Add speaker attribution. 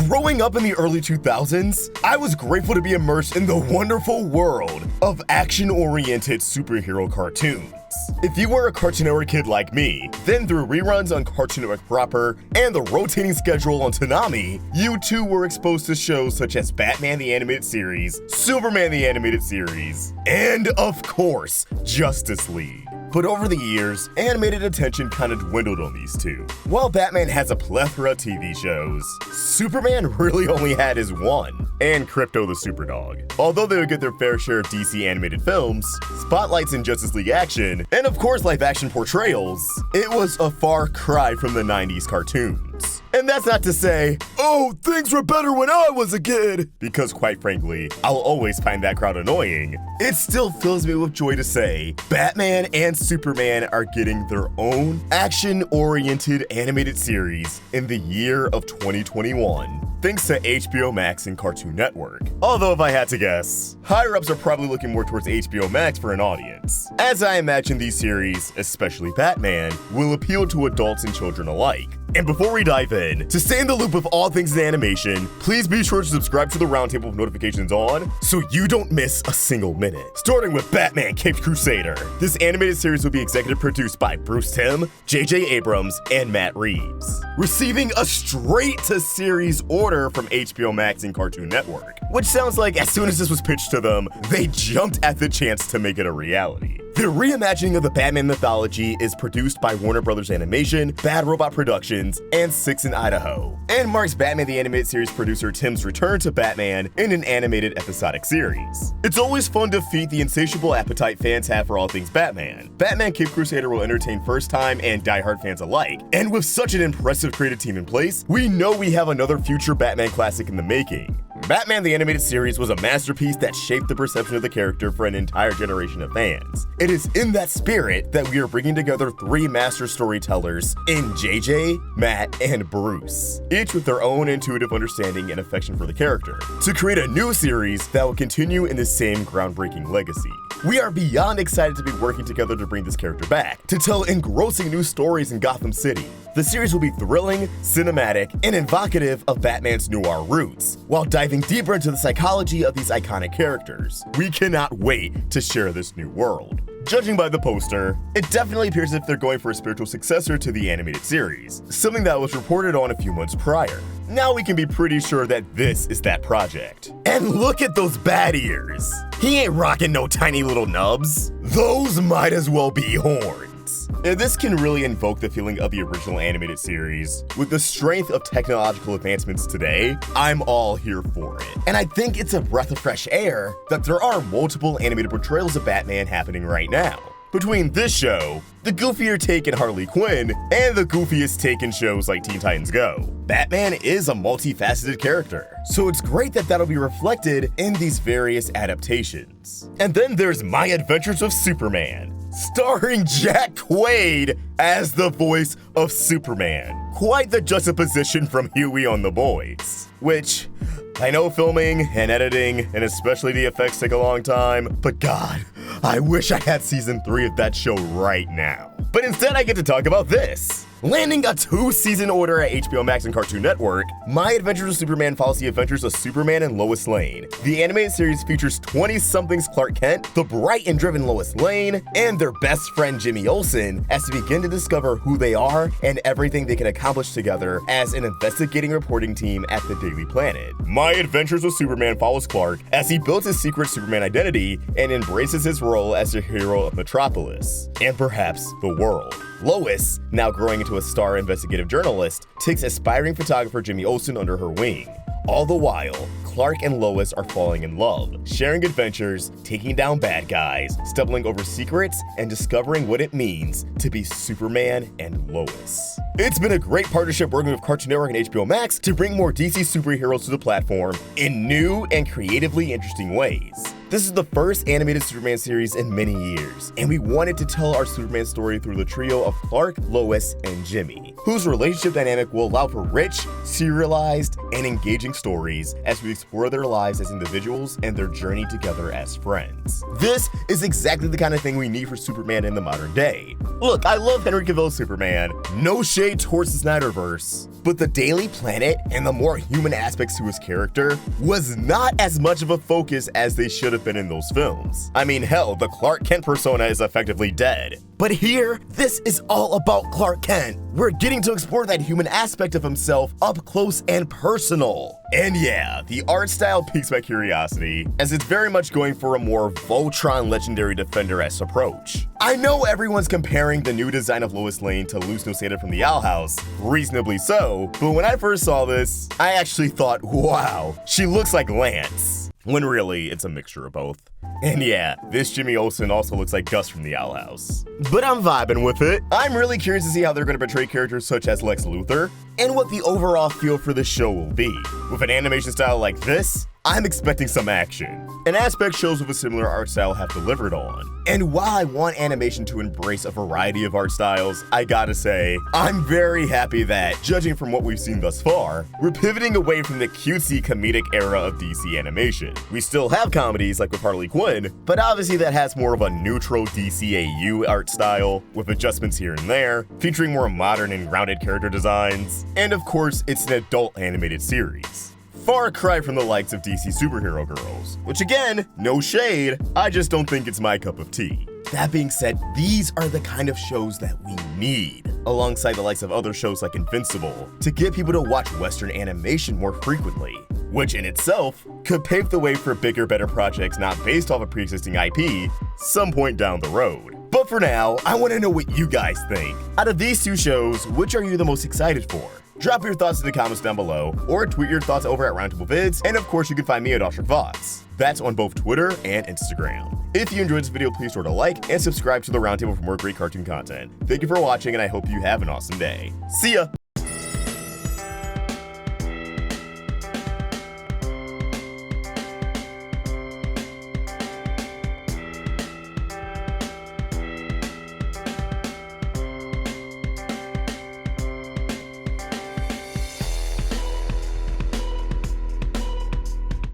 Speaker 1: Growing up in the early 2000s, I was grateful to be immersed in the wonderful world of action-oriented superhero cartoons. If you were a Cartoon Network kid like me, then through reruns on Cartoon Network proper and the rotating schedule on Toonami, you too were exposed to shows such as Batman the Animated Series, Superman the Animated Series, and of course, Justice League. But over the years, animated attention kind of dwindled on these two. While Batman has a plethora of TV shows, Superman really only had his one, and Crypto the Superdog. Although they would get their fair share of DC animated films, spotlights in Justice League action, and of course live-action portrayals, it was a far cry from the 90s cartoons. And that's not to say, oh, things were better when I was a kid, because quite frankly, I'll always find that crowd annoying. It still fills me with joy to say, Batman and Superman are getting their own action-oriented animated series in the year of 2021, thanks to HBO Max and Cartoon Network. Although if I had to guess, higher-ups are probably looking more towards HBO Max for an audience, as I imagine these series, especially Batman, will appeal to adults and children alike. And before we dive in, to stay in the loop of all things in animation, please be sure to subscribe to the Roundtable with notifications on so you don't miss a single minute. Starting with Batman Caped Crusader. This animated series will be executive produced by Bruce Timm, J.J. Abrams, and Matt Reeves, receiving a straight-to-series order from HBO Max and Cartoon Network, which sounds like as soon as this was pitched to them, they jumped at the chance to make it a reality. The reimagining of the Batman mythology is produced by Warner Brothers Animation, Bad Robot Productions, and Six in Idaho, and marks Batman the Animated Series producer Tim's return to Batman in an animated episodic series. It's always fun to feed the insatiable appetite fans have for all things Batman. Batman Caped Crusader will entertain first-time and die-hard fans alike, and with such an impressive creative team in place, we know we have another future Batman classic in the making. Batman the Animated Series was a masterpiece that shaped the perception of the character for an entire generation of fans. It is in that spirit that we are bringing together three master storytellers in JJ, Matt, and Bruce, each with their own intuitive understanding and affection for the character, to create a new series that will continue in the same groundbreaking legacy. We are beyond excited to be working together to bring this character back, to tell engrossing new stories in Gotham City. The series will be thrilling, cinematic, and evocative of Batman's noir roots, while diving deeper into the psychology of these iconic characters. We cannot wait to share this new world. Judging by the poster, it definitely appears as if they're going for a spiritual successor to the animated series, something that was reported on a few months prior. Now we can be pretty sure that this is that project. And look at those bat ears! He ain't rocking no tiny little nubs. Those might as well be horns. And this can really invoke the feeling of the original animated series. With the strength of technological advancements today, I'm all here for it. And I think it's a breath of fresh air that there are multiple animated portrayals of Batman happening right now. Between this show, the goofier take in Harley Quinn, and the goofiest take in shows like Teen Titans Go, Batman is a multifaceted character, so it's great that that'll be reflected in these various adaptations. And then there's My Adventures with Superman, starring Jack Quaid as the voice of Superman. Quite the juxtaposition from Huey on The Boys, which I know filming and editing and especially the effects take a long time, but God, I wish I had season 3 of that show right now. But instead I get to talk about this. Landing a 2-season order at HBO Max and Cartoon Network, My Adventures with Superman follows the adventures of Superman and Lois Lane. The animated series features 20-somethings Clark Kent, the bright and driven Lois Lane, and their best friend Jimmy Olsen as they begin to discover who they are and everything they can accomplish together as an investigating reporting team at the Daily Planet. My Adventures with Superman follows Clark as he builds his secret Superman identity and embraces his role as the hero of Metropolis, and perhaps the world. Lois, now growing into a star investigative journalist, takes aspiring photographer Jimmy Olsen under her wing. All the while, Clark and Lois are falling in love, sharing adventures, taking down bad guys, stumbling over secrets, and discovering what it means to be Superman and Lois. It's been a great partnership working with Cartoon Network and HBO Max to bring more DC superheroes to the platform in new and creatively interesting ways. This is the first animated Superman series in many years, and we wanted to tell our Superman story through the trio of Clark, Lois, and Jimmy, whose relationship dynamic will allow for rich, serialized, and engaging stories as we explore their lives as individuals and their journey together as friends. This is exactly the kind of thing we need for Superman in the modern day. Look, I love Henry Cavill's Superman, no shade towards the Snyderverse, but the Daily Planet and the more human aspects to his character was not as much of a focus as they should have been in those films. I mean, hell, the Clark Kent persona is effectively dead. But here, this is all about Clark Kent. We're getting to explore that human aspect of himself up close and personal. And yeah, the art style piques my curiosity, as it's very much going for a more Voltron Legendary Defender-esque approach. I know everyone's comparing the new design of Lois Lane to Luz Noceda from the Owl House, reasonably so, but when I first saw this, I actually thought, wow, she looks like Lance. When really, it's a mixture of both. And yeah, this Jimmy Olsen also looks like Gus from the Owl House. But I'm vibing with it. I'm really curious to see how they're going to portray characters such as Lex Luthor, and what the overall feel for the show will be. With an animation style like this, I'm expecting some action. An aspect shows with a similar art style have delivered on. And while I want animation to embrace a variety of art styles, I gotta say, I'm very happy that, judging from what we've seen thus far, we're pivoting away from the cutesy comedic era of DC animation. We still have comedies like with Harley Quinn, but obviously that has more of a neutral DCAU art style, with adjustments here and there, featuring more modern and grounded character designs. And of course, it's an adult animated series. Far cry from the likes of DC superhero girls, which again, no shade, I just don't think it's my cup of tea. That being said, these are the kind of shows that we need, alongside the likes of other shows like Invincible, to get people to watch Western animation more frequently, which in itself could pave the way for bigger, better projects not based off a pre-existing IP some point down the road. But for now, I want to know what you guys think. Out of these two shows, which are you the most excited for? Drop your thoughts in the comments down below, or tweet your thoughts over at Roundtable Vids, and of course you can find me at Vox. That's on both Twitter and Instagram. If you enjoyed this video, please sort to like and subscribe to the Roundtable for more great cartoon content. Thank you for watching, and I hope you have an awesome day. See ya!